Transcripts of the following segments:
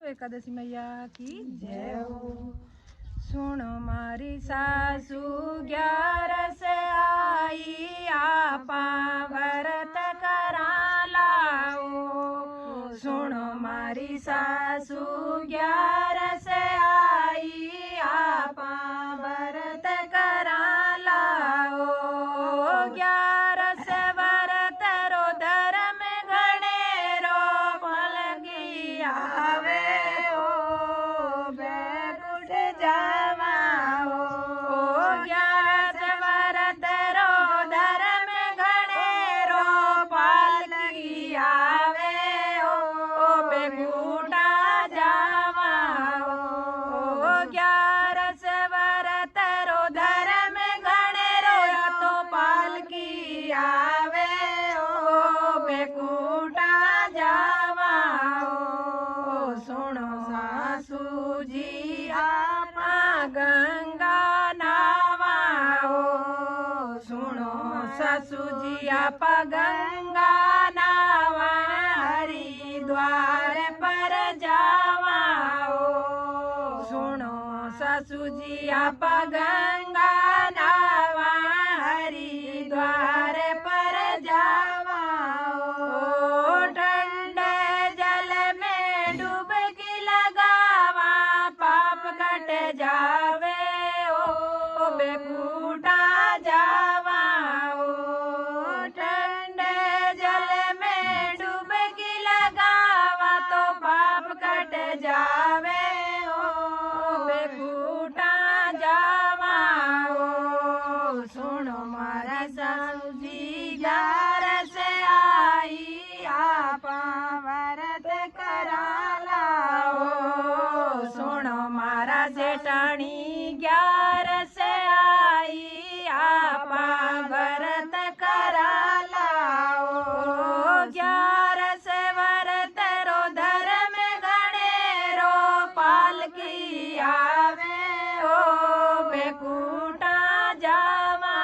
एकादशी मैया की जय हो। सुनो मारी सासू 11 आई, आपा व्रत करा लाओ। सुनो मारी सासू 11 आई, आपा व्रत करा लाओ। 11 व्रत रो धर्म घणेरो, फलगी आवे ओ बैकुंठ जावा ओ। 11 व्रत रो धर्म घणेरो, फलगी आवे ओ बैकुंठ जावा ओ। 11 व्रत रो धर्म घणेरो, तो पालकी आवे ओ बैकुंठ जावा ओ। सुनो सासू जी आपा गंगा नावा ओ। सुनो सासू जी आपा गंगा नावा, हरिद्वार पर जावा ओ। सुनो सासू जी आपा गंगा नावा, हरिद्वार पर जावा ओ। ठंडे जल में डुबकी लगावा, पाप कट जावे ओ बैकुंठ जावा ओ। ठंडे जल में डुबकी लगावा, तो पाप कट जावे ओ बैकुंठ जावा ओ। सुनो मारा सासू जी 11 आई, आपा व्रत करा लाओ। सुनो मारा जेठानी 11 आई, आपा व्रत करा लाओ। 11 व्रत रो धर्म घणेरो, पालकी आवे ओ बैकुंठ जावा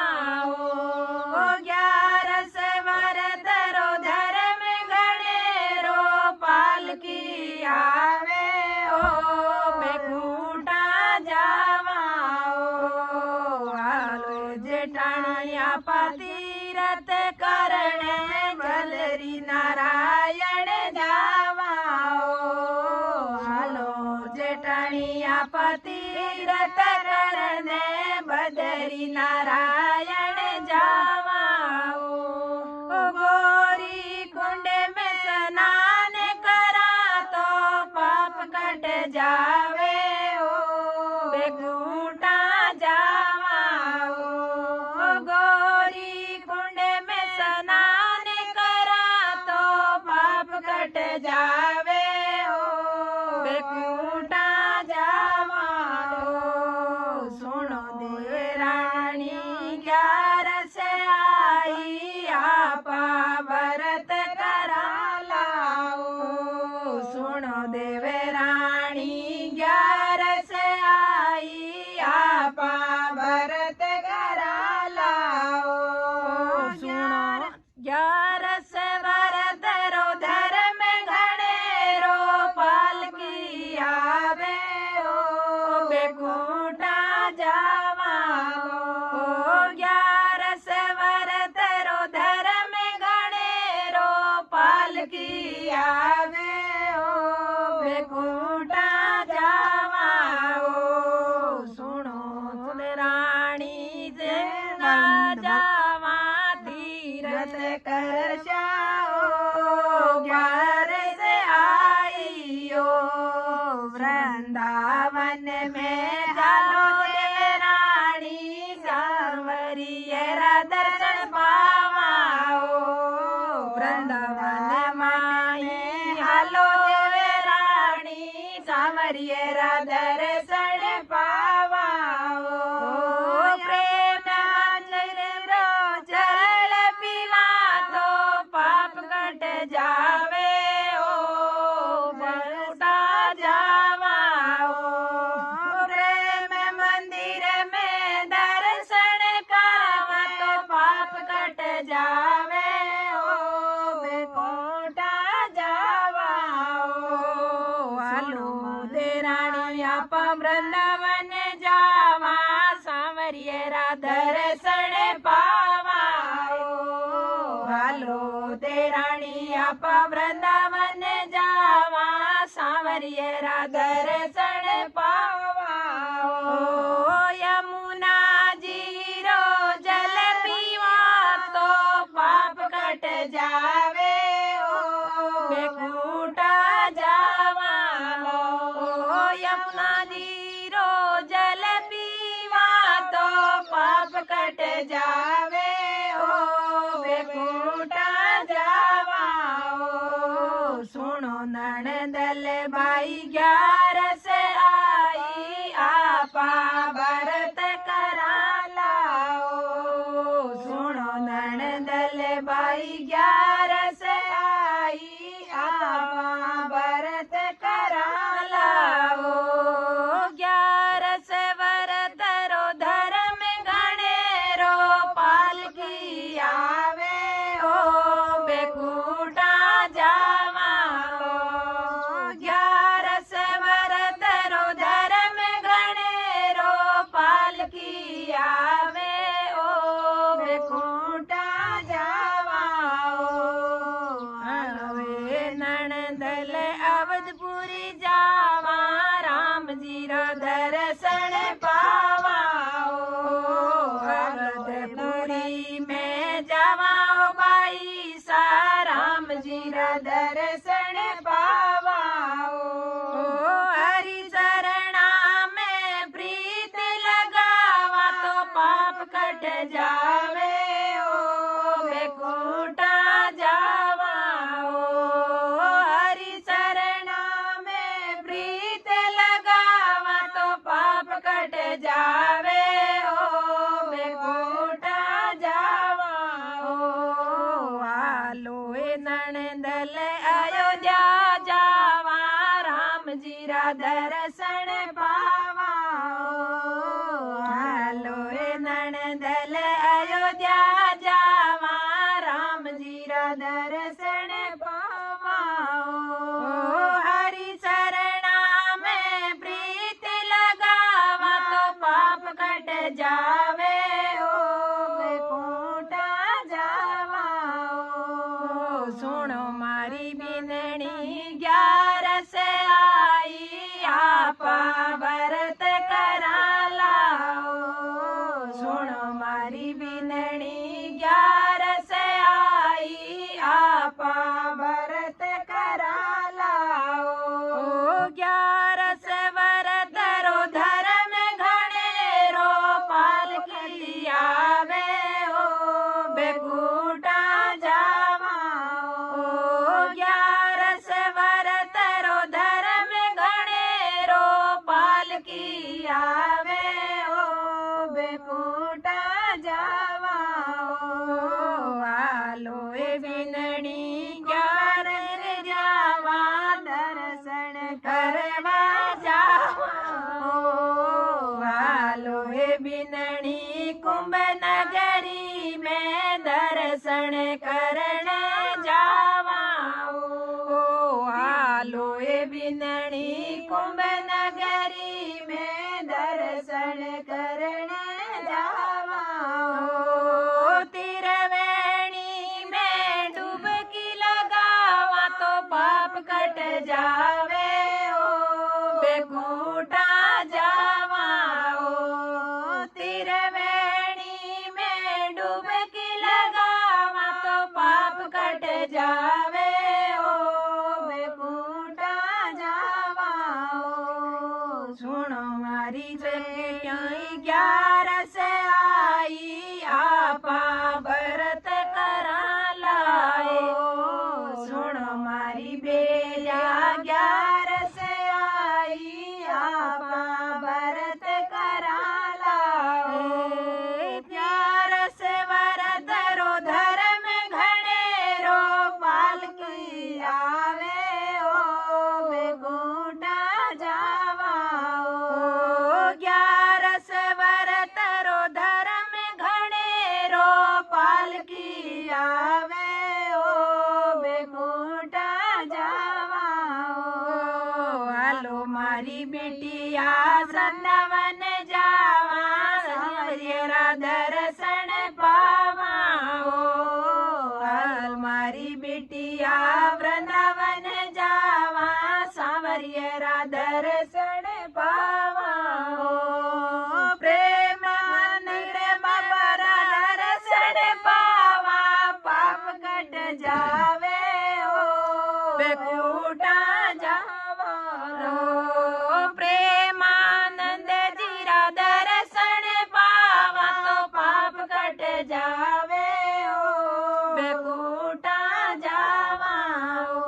ओ। 11 व्रत रो धर्म घणेरो, पालकी आवे ओ बैकुंठ जावा ओ। हालो जेठाणी आपा तीरथ करणे, गलरी नारायण जावा ओ। हालो जेठाणी आपा तीरथ करणे, बदरी नारायण जावा ओ। गौरी कुंड में स्नान करा, तो पाप कट जावे ओ बैकुंठ जावा ओ। गौरी कुंड में स्नान करा, तो पाप कट जावे ओ बैकुंठ जावा ओ। सुनो देवरानी 11 आई, आपा व्रत करा लाओ। सुनो देवरानी 11 आई, आपा व्रत करा लाओ। सुनो 11 व्रत रो धर्म घणेरो, पालकी आवे ओ बैकुंठ जावा ओ। 11 व्रत रो धर्म घणेरो, पालकी आवे ओ बैकुंठ जावा ओ। सुनो रानी गंगा जावा, तीरथ कर जाओ। 11 आई ओ वृंदावन में जालो देवरानी, सांवरियरा दर्शन पावा ओ। वृंदावन माई हालो देवरानी, सांवरियरा दर्शन पावा ओ। प्रेम मंदिर रो जल पीवा, तो पाप कट जावे ओ बैकुंठ जावा ओ। प्रेम मंदिर में दर्शन करावा, तो पाप कट जावे ओ बैकुंठ जावा ओ। हालो आप वृंदावन जावा सांवरिये रा दर्शन पावा हालो देराणी आप वृंदावन जावा सांवरिये रा दर्शन पावा यमुना जीरो जल पीवा तो पाप कट जावे बेकूटा जावा यमुना जीरो जल पीवा तो पाप कट जावे बेकूटा जावा सुनो नणदल भाई 11 से आई आपा भरत करा लाओ सुनो नणदल भाई 11 से आई आपा भरत करा लाओ 11 से व्रत रो धर्म गणेरो पालकी आवे ओ बेकूटा जावा 11 से व्रत रो धर्म गणेरो पालकी आवे ओ बेकूटा जावा हवे नणदल अवधपुरी जावा राम जी रा दर्शन पावा अवधपुरी में जावा बाई सा राम जी रा दर्शन पावा हरि चरणा में प्रीत लगावा तो पाप कट जावे बेकूटा जावा हरि चरणा में प्रीत लगावा तो पाप कट जावे बेकूटा जावा आलो नणदल अयोध्या जावा राम जी रा दर्शन पावा आलो नणदल अयोध्या जावा राम जी रा दर्शन पावा हरि चरणा में प्रीत लगावा तो पाप कट जावे बेकूटा जावा सुनो मारी बिनणी 11 से आई आपा भरत करा लाओ सुनो मारी बिनणी 11 से आई आपा भरत करा लाओ 11 से व्रत रो धर्म घणेरो पालकी आवे ओ बेकूटा जावा 11 से व्रत रो धर्म घणेरो पालकी आवे ओ बेकूटा जावा आलो बिनणी 11 जावा दर्शन करवा जावा आलो बिनणी कुंभ नगरी में दर्शन करने जावा आलो बिनणी कुंभ नगरी में दर्शन करने जावा त्रिवेणी में डुबकी लगावा तो पाप कट जावे बेकूटा जावा त्रिवेणी में डुबकी लगावा तो पाप कट जावे बेकूटा जावा सुनो मारी चकिया 11 से आई आपा भरत करा लाए सुनो मारी बेलिया 11 से आई आपा भरत करा लाए 11 से व्रत रो धर्म घणेरो पालकी आवे ओ बेकूटा जावा मारी बिटिया वृंदावन जावा सांवरिया दर्शन पावा ओ हाल मारी बिटिया वृंदावन जावा सांवरिया दर्शन पावा ओ प्रेमानंद बाबा दर्शन पावा पाप कट जावे ओ बेकूटा जावा ओ प्रेमानंद जीरा दर्शन पावा तो पाप कट जावे ओ बेकूटा जावा ओ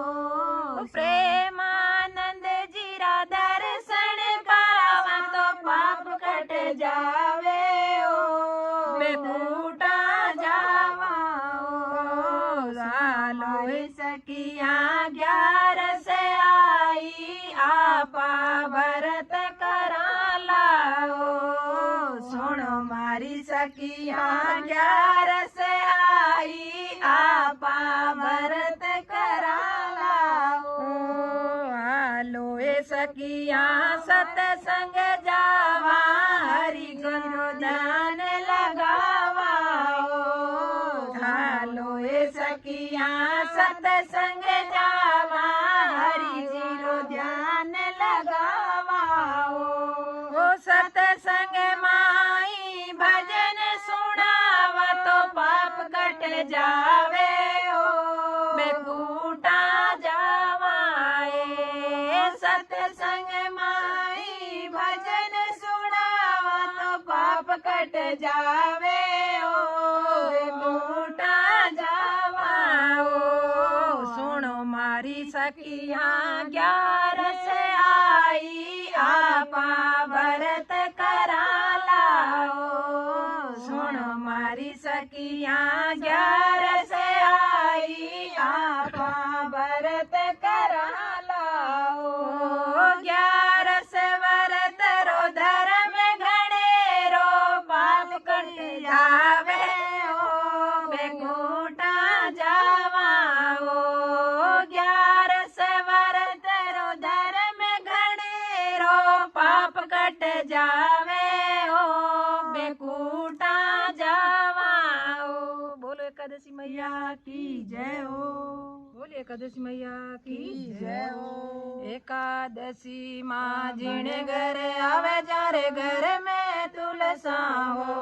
प्रेमानंद जीरा दर्शन पावा तो पाप कट जावे ओ बेकूटा जावा ओ सालो सखिया 11 से आई आपा भरत करा लाओ सुनो मारी सखिया 11 से आई आपा भरत करा लाओ हालो सखिया सतसंग जावा हरि गुरु ध्यान लगावा हालो सखिया सतसंग जावा हरि गुरु ध्यान लगावा ओ सतसंग माई भजन सुनावा तो पाप कट जावे ओ बेकूटा जावाए सतसंग माई भजन सुनावा तो पाप कट जावे ओ बेकूटा जावा ओ सुनो मारी सखिया 11 से आई आपा भरत करा लाओ सुनो मारी सखिया 11 से आई आपा भरत करा लाओ 11 से व्रत रो धर्म घणे रो पाप कट जावे ओ बेकूटा जावा ओ 11 से व्रत रो धर्म घणे रो पाप कट जावे ओ बेकूटा जावा ओ बोलो एकादशी मैया की जय हो बोलिए एकादशी मैया की जय हो एकादशी माँ जिण घर आवे जारे घर में तुलसा हो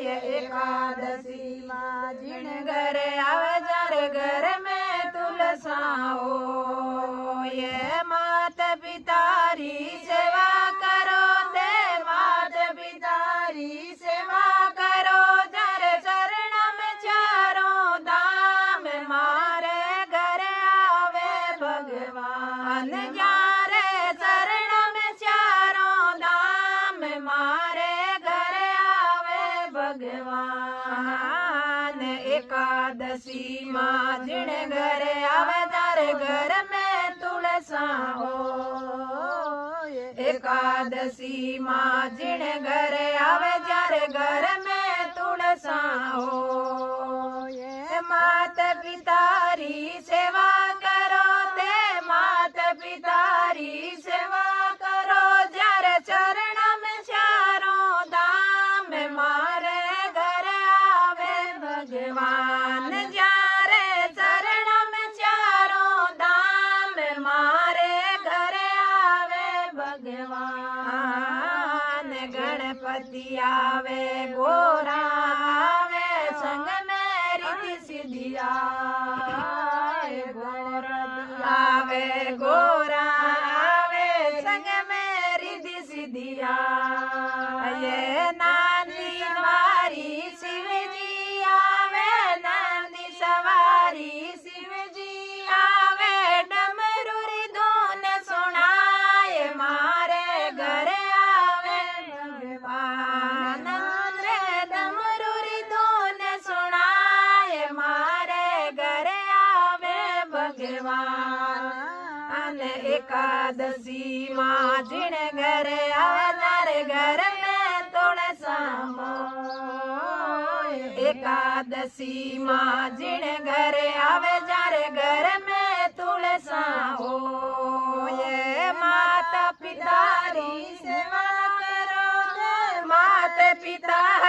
ये एकादशी माँ जिण घर आवे जारे घर में तुलसा हो ये मात पितारी सेवा करो दे मात पितारी सेवा करो जरे चरण में चारों धाम मारे घर आवे भगवान जारे चरण में चारों धाम मारे घर आवे भगवान एकादशी माँ जिण घर आवे तारे घर में तुलसा हो एकादशी माँ जिण घर आवे जारे घर में तुलसा हो ये मात पितारी सेवा करो ते मात पितारी सेवा करो जारे चरण में चारों धाम मारे घर आवे भगवान जारे चरण में चारों धाम मारे घर आवे भगवान गणपति आवे गोरा आवे संग में रिद्धि सिद्धिया आवे गोरा आवे संग में रिद्धि सिद्धिया ये नानी मारी शिव जी आवे नंदी सवारी शिव जी आवे डमरूरी धुन सुनाए मारे घर आवे भगवान रे डमरूरी धुन सुनाए मारे घर आवे भगवान एकादशी माँ जिण घर आवे घर में तुलसा एकादशी माँ जिण घर आवे जारे घर में तुलसा हो ये माँ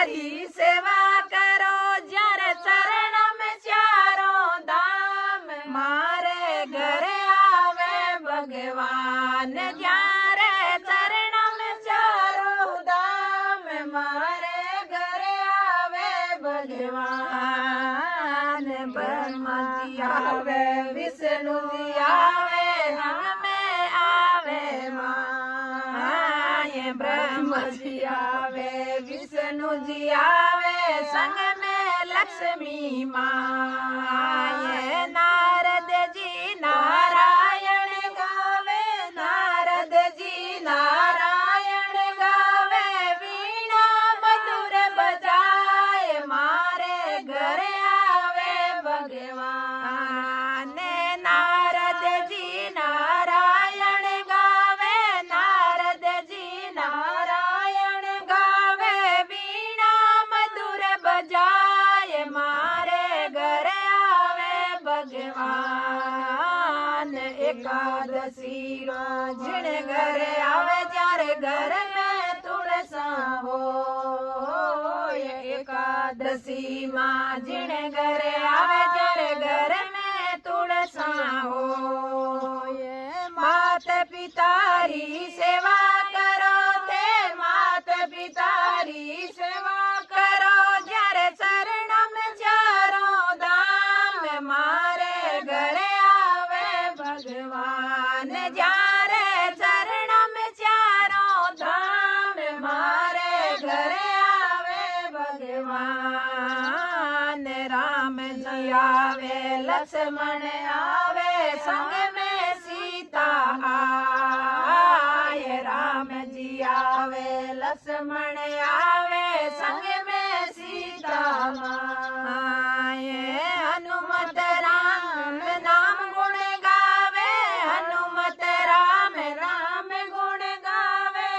पितारी सेवा करो જ્યારે ચરણ में चारों धाम मारे घरे आवे भगवान જ્યારે चरण में चारों धाम मारे घरे आवे भगवान ब्रह्मा जी आवे विष्णु जी आवे राम में आवे मां ये ब्रह्मा जी आवे विष्णु जी आवे संग में लक्ष्मी मां ये नारद जी नारायण गावे नारद जी नारायण गावे वीणा मधुर बजाए मारे घरे आवे भगवान नारद जी नारायण गावे नारद जी नारायण गावे वीणा मधुर बजाए मारे घरे आवे भगवान एकादशी जिण घरे आवे જ્યારે घर में तुलसा हो एकादशी मां जिण घरे आवे જ્યારે घर में तुलसा हो मात पितारी सेवा करो ते मात पितारी सेवा करो જ્યારે चरण में चारों धाम मारे घरे आवे भगवान જ્યારે चरण में चारों धाम मारे घरे आवे भगवान राम जी आवे लक्ष्मण आवे संग में सीता आए राम जी आवे लक्ष्मण आवे संग में सीता आए हनुमत राम नाम गुण गावे हनुमत राम राम गुण गावे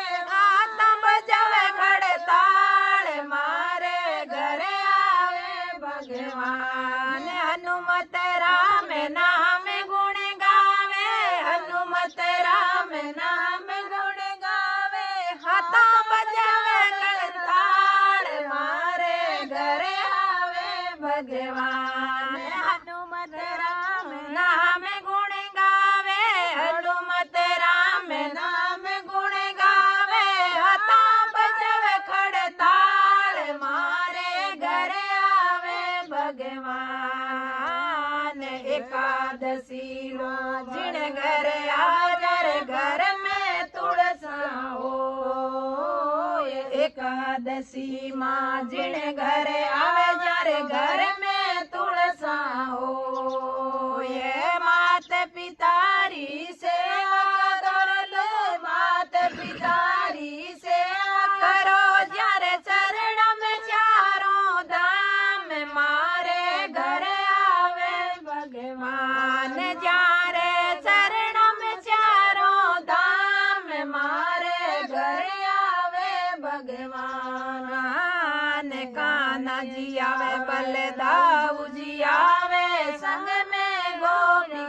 आता बजावे खड़ताल मारे घरे आवे भगवान हनुमत राम नाम गुण गावे हनुमत राम नाम गुण गावे हाथा बजावे खड़ताल मारे घरे आवे भगवान हनुमत राम नाम गुण गावे हनुमत राम नाम गुण गावे हाथा बजावे खड़ताल मारे घरे आवे भगवान एकादशी जिण घरे आवे घर में तुलसा हो एकादशी मां जिण घरे आवे જ્યારે घर में तुलसा हो ये मात पितारी सेवा करो लो मात पितारी सेवा करो જ્યારે चरण में चारों धाम मारे घरे आवे भगवान જ્યારે चरण में चारों धाम मारे घरे आवे भगवान कान्हा जी आवे बलदाऊ जी आवे संग में गोपी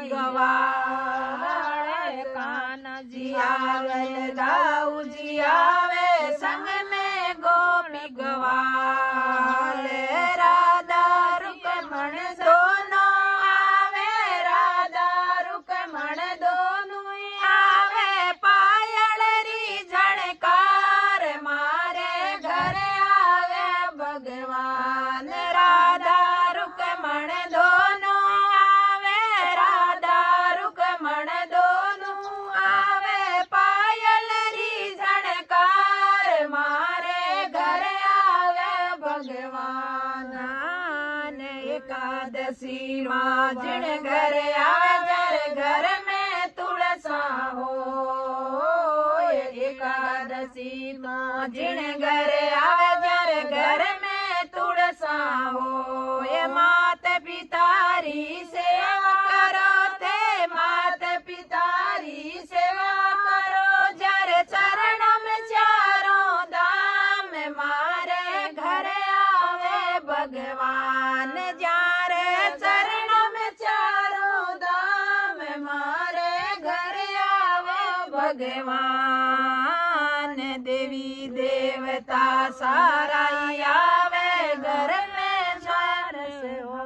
गवाए कान्हा जी आवे बलदाऊ जी आवे संग में गोपी गवाले राधा रुक्मण दोनों आवे राधा रुक्मण दोनों आवे पायल री झणकार मारे घरे आवे भगवान राधा रुक्मण दोनों आवे राधा रुक्मण दोनों आवे पायल री झणकार मारे घरे आवे भगवान एकादशी मां जिण घरे आवे જ્યારે घर में तुलसा हो एकादशी मां जिण घरे आवे જ્યારે घर में तुलसा हो ये मात पितारी सेवा करो ते मात पितारी सेवा करो જ્યારે चरण में चारों धाम मारे घरे आवे भगवान જ્યારે चरण में चारों धाम मारे घरे आवे भगवान देवी देवी देवता सारा ही आवे घर में ग्यारस हो।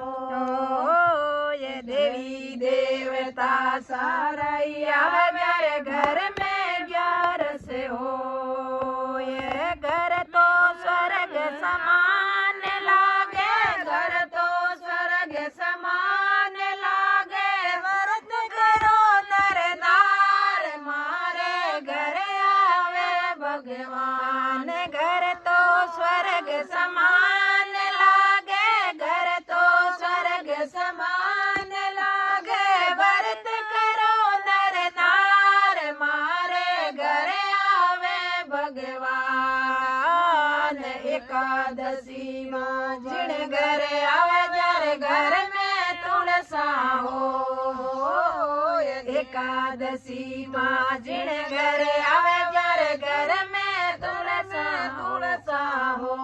ये देवी देवता सारा ही आवे घर में ग्यारस हो। ये घर तो स्वर्ग समान लागे, घर तो स्वर्ग समान लागे। व्रत करो नर नार मारे घर आवे भगवान। घर तो स्वर्ग समान लागे, घर तो स्वर्ग समान लागे। व्रत करो नर नार मारे घर आवे भगवान। एकादशी माँ जिन घर आवे जार घर में तुलसा हो। एकादशी माँ जिन घर आवे जार घर में तुलसा हो।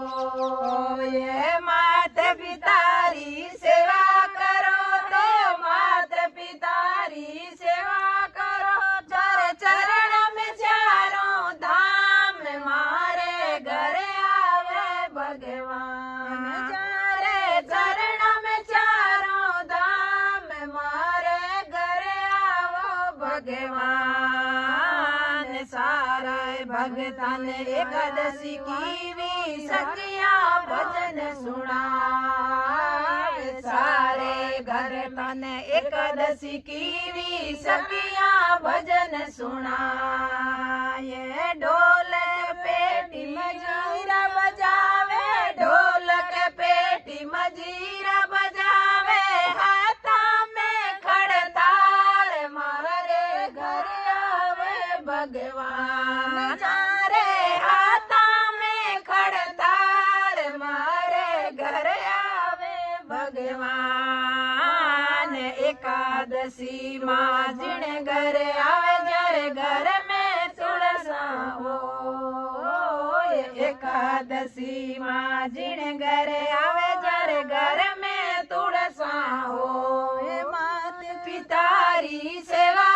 ये मात पितारी सेवा करो तो मात पितारी सेवा करो। चार चरण में चारों धाम मारे घर आवे भगवान। चारे चरण में चारों धाम मारे घर आवो भगवान। सारा भगतन एकादशी की भी सखिया भजन सुना। सारे भगतन एकादशी की भी सखिया भजन सुना। ये ढोलक पेटी मजीरा बजावे, ढोलक पेटी मजीरा बजावे। हाथा में खड़ताल मारे घर आवे भगवान। चारे हाथा में खड़ताल मारे घर आवे भगवान। एकादशी माँ जिन घर आवे जार घर में तुलसा हो। एकादशी माँ जिन घर आवे जार घर में तुलसा हो। मात पितारी सेवा